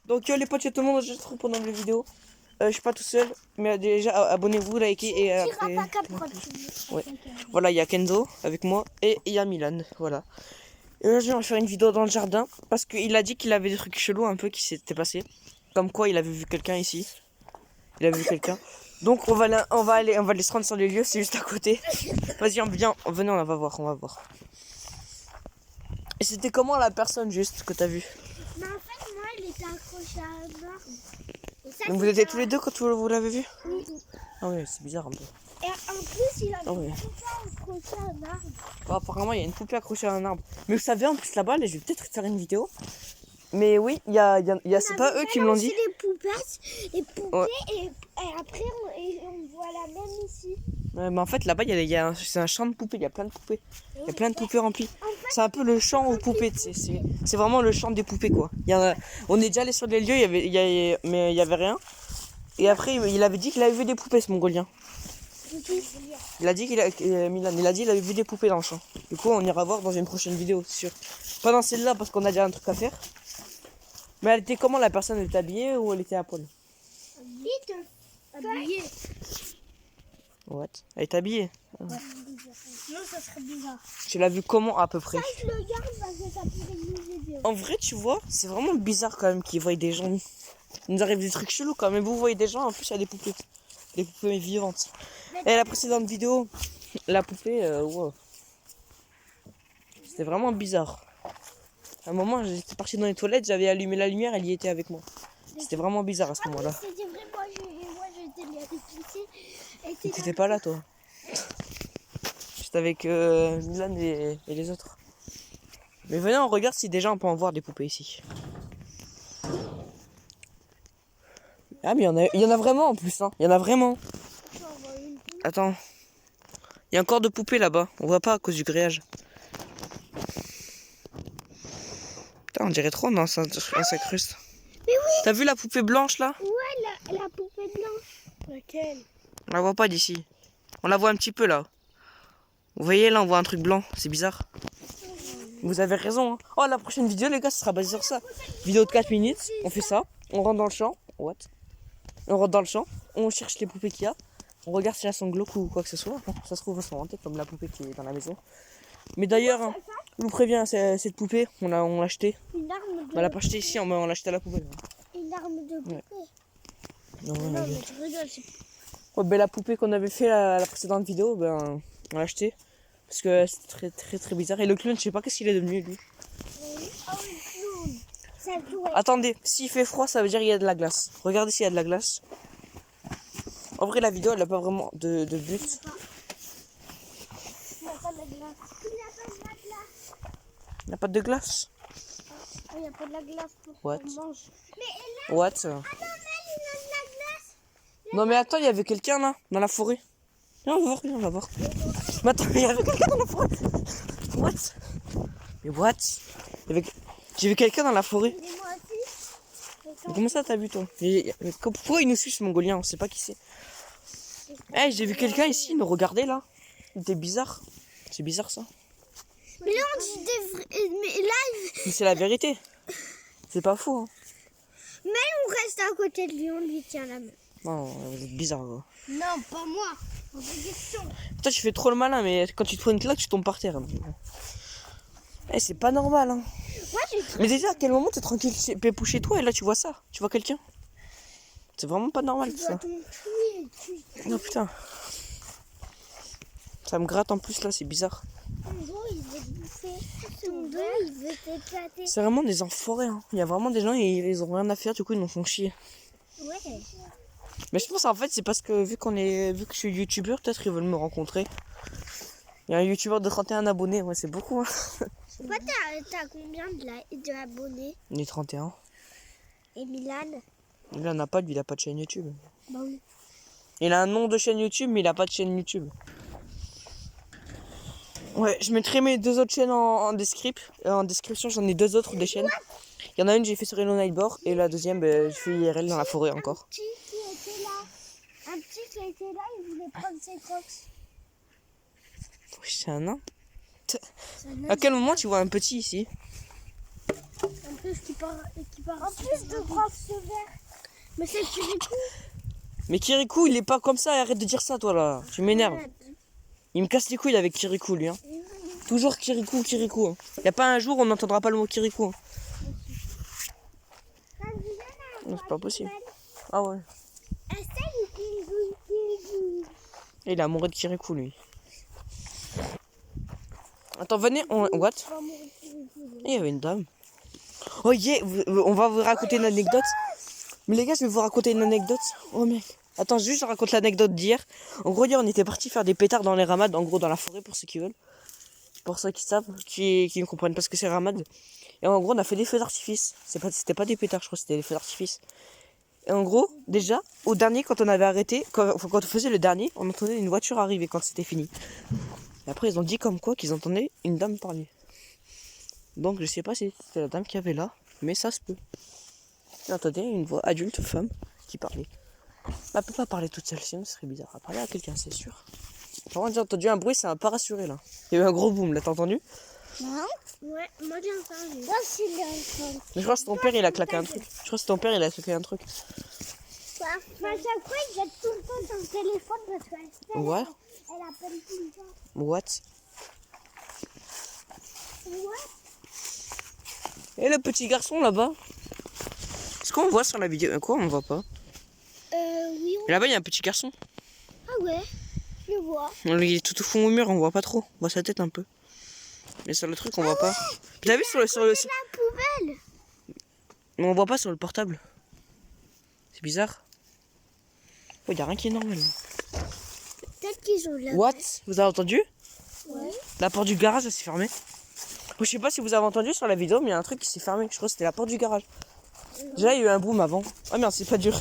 Donc les potes, il y a tout le monde enregistré pendant les vidéos. Je suis pas tout seul, mais déjà abonnez-vous, likez et après. Ouais. Voilà, il y a Kenzo avec moi et il y a Milan. Voilà. Et là, je vais faire une vidéo dans le jardin parce qu'il a dit qu'il avait des trucs chelous un peu qui s'étaient passés. Comme quoi, il avait vu quelqu'un ici. Il avait vu quelqu'un. Donc on va aller se rendre sur les lieux, c'est juste à côté. Vas-y, venez, on va voir, on va voir. Et c'était comment la personne juste que t'as vu? Mais en fait, moi, il était accroché à un arbre. Donc vous étiez tous les deux quand vous l'avez vu? Oui. Ah oui, c'est bizarre un peu. Et en plus, il avait Ah oui. accroché à un arbre. Bon, apparemment, il y a une poupée accrochée à un arbre. Mais vous savez, en plus là-bas, là, je vais peut-être faire une vidéo. Mais oui, c'est pas eux qui me l'ont dit. Les poupées Ouais. et après, on voit la même ici. Ouais, mais en fait, là-bas, c'est un champ de poupées. Il y a plein de poupées. Il y a plein de poupées remplies. C'est un peu le champ aux poupées. C'est vraiment le champ des poupées, quoi. On est déjà allé sur les lieux, mais il y avait rien. Et après, il avait dit qu'il avait vu des poupées, ce Mongolien. Il a dit Milan, il a dit qu'il avait vu des poupées dans le champ. Du coup, on ira voir dans une prochaine vidéo, c'est sûr. Pas dans celle-là, parce qu'on a déjà un truc à faire. Mais elle était comment, la personne? Elle était habillée ou elle était à poil? Habillée. What? Elle est habillée? Ouais. Non, ça serait bizarre. Tu l'as vu comment, à peu près? Ça, je le garde parce que ça pourrait nous aider. En vrai, tu vois, c'est vraiment bizarre quand même qu'ils voient des gens. Il nous arrive des trucs chelous quand même. Vous voyez des gens, en plus, il y a des poupées. Des poupées vivantes. Et la précédente vidéo, la poupée, wow. C'était vraiment bizarre. À un moment, j'étais parti dans les toilettes, j'avais allumé la lumière, elle y était avec moi. C'était vraiment bizarre à ce moment-là. C'était vrai, moi j'étais bien réfléchi. T'étais pas là, toi. J'étais avec Milan et les autres. Mais venez, on regarde si déjà on peut en voir des poupées ici. Ah, mais il y en a vraiment en plus, hein. Il y en a vraiment. Attends. Il y a encore de poupées là-bas. On voit pas à cause du grillage. Putain, on dirait trop, non, ça s'incruste. Mais oui. T'as vu la poupée blanche là? Ouais, la poupée blanche. Laquelle? On la voit pas d'ici. On la voit un petit peu là. Vous voyez là, on voit un truc blanc. C'est bizarre. Vous avez raison. Hein. Oh, la prochaine vidéo, les gars, ce sera basé sur ça. Vidéo de 4 minutes. On fait ça. On rentre dans le champ. What? On rentre dans le champ. On cherche les poupées qu'il y a. On regarde si elles sont glauques ou quoi que ce soit. Ça se trouve, elles sont hantées comme la poupée qui est dans la maison. Mais d'ailleurs, hein, je vous préviens, cette poupée, on l'a acheté. Une arme de... On l'a pas acheté ici, on l'a acheté à la poubelle. Une arme de poupée. Ouais. Non, mais tu rigoles, c'est... Ouais, ben, la poupée qu'on avait fait la précédente vidéo, ben, on l'a acheté. Parce que c'était très très très bizarre. Et le clown, je sais pas qu'est-ce qu'il est devenu lui. Attendez, s'il fait froid, ça veut dire qu'il y a de la glace. Regardez s'il y a de la glace. En vrai, la vidéo, elle n'a pas vraiment de but. Il n'y a pas de la glace. Il n'y a pas de glace. Il n'y a pas de la glace pour What? qu'on mange. What? Ah non, mais il a de la glace. Non mais attends, il y avait quelqu'un là, dans la forêt. Viens, on va voir. Mais attends, il y avait quelqu'un dans la forêt. What? Mais what? J'ai vu quelqu'un dans la forêt. Et moi aussi. Mais comment ça t'as vu toi? Mais pourquoi il nous suit ce Mongolien? On sait pas qui c'est. Eh, j'ai vu quelqu'un ici, il nous regardait là. Il était bizarre. C'est bizarre ça. Mais là, on dit des vrais... Mais là, Mais c'est la vérité. C'est pas faux. Hein. même on reste à côté de lui, on lui tient la main. Non, vous êtes bizarre. Quoi. Non, pas moi. On fait des questions. Putain, tu fais trop le malin, mais quand tu te prends une claque, tu tombes par terre. Eh, c'est pas normal. Hein. Ouais, mais déjà, à quel moment t'es tranquille, pépou chez toi et là tu vois ça? Tu vois quelqu'un? C'est vraiment pas normal tout ça. Non, putain. Ça me gratte en plus là, c'est bizarre. Ton dos, il veut te bouffer. Ton dos, il veut t'éclater. C'est vraiment des enfoirés. Hein. Il y a vraiment des gens, ils ont rien à faire, du coup ils nous font chier. Ouais. Mais je pense en fait c'est parce que vu que je suis youtubeur, peut-être ils veulent me rencontrer. Il y a un youtubeur de 31 abonnés, ouais c'est beaucoup. Hein. Toi, t'as combien d'abonnés? Il est 31. Et Milan? Il en a pas, lui il a pas de chaîne YouTube. Bah oui. Il a un nom de chaîne YouTube, mais il a pas de chaîne YouTube. Ouais, je mettrai mes deux autres chaînes en description, j'en ai deux autres des chaînes. Il y en a une j'ai fait sur Hello Nightboard et la deuxième je fais IRL dans la forêt encore. Un petit qui était là. Un petit qui était là, il voulait prendre ses crocs. Oui, c'est un nain. À quel moment tu vois un petit ici? En plus, qui part en plus de prendre ce verre. Mais c'est Kirikou. Mais Kirikou, il est pas comme ça, arrête de dire ça, toi, là. Tu m'énerves. Il me casse les couilles avec Kirikou, lui. Hein. Toujours Kirikou, Kirikou. Hein. Y a pas un jour où on n'entendra pas le mot Kirikou. Hein. Non, c'est pas possible. Ah ouais. Et il est amoureux de Kirikou, lui. Attends, venez, what? Il y avait une dame. Oh yeah, on va vous raconter une anecdote. Mais les gars, je vais vous raconter une anecdote. Oh mec. Attends, juste je raconte l'anecdote d'hier. En gros, hier, on était parti faire des pétards dans les ramades, en gros dans la forêt pour ceux qui veulent. Pour ceux qui savent, qui ne comprennent pas ce que c'est ramade. Et en gros, on a fait des feux d'artifice. C'était pas des pétards, je crois, c'était des feux d'artifice. Et en gros, déjà, au dernier, quand on avait arrêté, quand on faisait le dernier, on entendait une voiture arriver quand c'était fini. Et après, ils ont dit comme quoi qu'ils entendaient une dame parler. Donc, je sais pas si c'était la dame qui avait là, mais ça se peut. Ils entendaient une voix adulte, femme, qui parlait. Elle peut pas parler toute seule, sinon ce serait bizarre. Elle parler à quelqu'un, c'est sûr. J'ai entendu un bruit, c'est un pas rassuré là. Il y a eu un gros boom, là, t'as entendu? Non. Ouais, moi j'ai entendu. Moi aussi j'ai entendu. Mais je crois que c'est ton père, il a claqué un truc. Je crois que c'est ton père, il a claqué un truc. À chaque fois, il jette tout le temps son téléphone parce qu'elle Ouais. elle appelle tout le temps. What? Ouais. Et le petit garçon là-bas? Est-ce qu'on voit sur la vidéo? Quoi, on voit pas? Oui. Et là-bas, il y a un petit garçon. Ah ouais, je le vois. Il est tout au fond au mur, on voit pas trop. On voit sa tête un peu. Mais sur le truc, on voit pas. T'as vu sur le. La poubelle. Mais on voit pas sur le portable. C'est bizarre. Oh, y a rien qui est normal. Peut-être qu'ils ont la. What? Vous avez entendu? Ouais. La porte du garage, elle s'est fermée. Je sais pas si vous avez entendu sur la vidéo, mais il y a un truc qui s'est fermé. Je crois que c'était la porte du garage. Déjà, il y a eu un boom avant. Ah merde, c'est pas dur.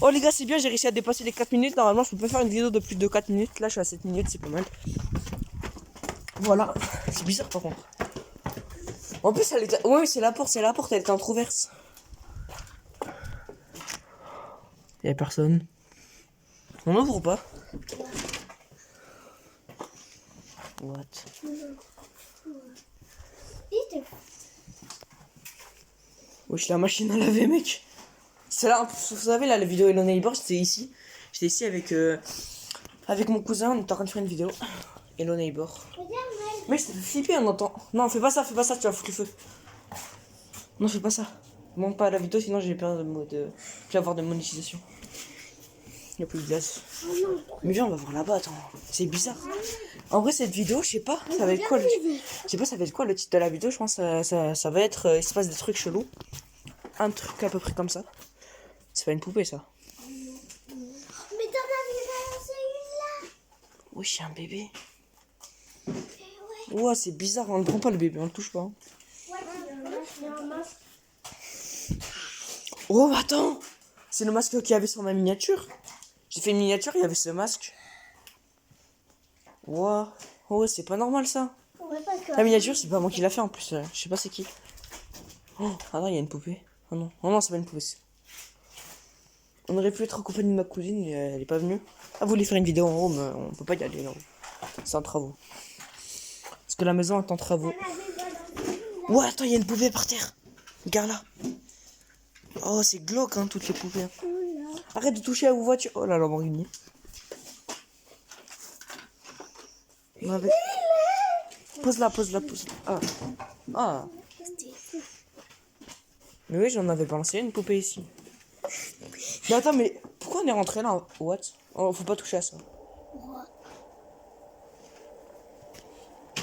Oh les gars, c'est bien, j'ai réussi à dépasser les 4 minutes. Normalement, je peux pas faire une vidéo de plus de 4 minutes. Là, je suis à 7 minutes, c'est pas mal. Voilà. C'est bizarre par contre. En plus, elle était. Oui, c'est la porte, elle était entrouverte. Y'a personne. On ouvre ou pas? What? Wesh, la machine à laver, mec. C'est là, vous savez, là, la vidéo Hello Neighbor, j'étais ici. J'étais ici avec mon cousin, on était en train de faire une vidéo. Hello Neighbor. Mec, ça fait flipper, on entend. Non, fais pas ça, tu vas foutre le feu. Non, fais pas ça. Monte pas à la vidéo, sinon j'ai peur de plus avoir de monétisation. Il n'y a plus de gaz. Mais viens, on va voir là-bas, attends. C'est bizarre. En vrai, cette vidéo, je sais pas, ça va être quoi je sais pas, ça va être quoi le titre de la vidéo. Je pense que ça va être il se passe des trucs chelous. Un truc à peu près comme ça. C'est pas une poupée, ça. Mais t'en avais balancé une là. Oui, j'ai un bébé. Ouais, c'est bizarre, on ne prend pas le bébé, on le touche pas. Hein. Oh, attends! C'est le masque qu'il y avait sur ma miniature. J'ai fait une miniature, il y avait ce masque. Wow. Oh, c'est pas normal ça. La miniature, c'est pas moi qui l'a fait en plus. Je sais pas c'est qui. Oh, attends, il y a une poupée. Oh non, oh non, c'est pas une poupée. On aurait pu être en compagnie de ma cousine, mais elle est pas venue. Ah, vous voulez faire une vidéo en haut, mais on peut pas y aller là-haut. C'est en travaux. Parce que la maison est en travaux. Ouais, attends, il y a une poupée par terre. Regarde là. Oh, c'est glauque, hein, toutes les poupées. Arrête de toucher à vos voitures. Oh là là, Lamborghini. Pose-la. Ah. Ah. Mais oui, j'en avais balancé une poupée ici. Mais attends, mais pourquoi on est rentré là? What? Oh, faut pas toucher à ça.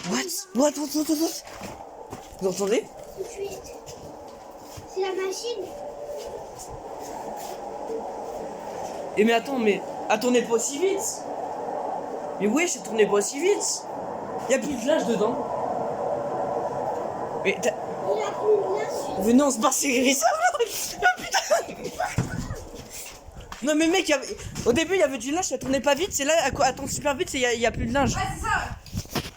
What? Vous entendez? Tout de suite. C'est la machine. Et mais attends, tournez pas aussi vite. Mais wesh, tournez pas aussi vite. Y'a plus de linge dedans. Mais Il a plus de linge. venez, on se barre, c'est grissable. Putain. Non mais mec, au début il y avait du linge, ça tournait pas vite. C'est là, elle tourne super vite, il y a plus de linge. Ouais, c'est ça.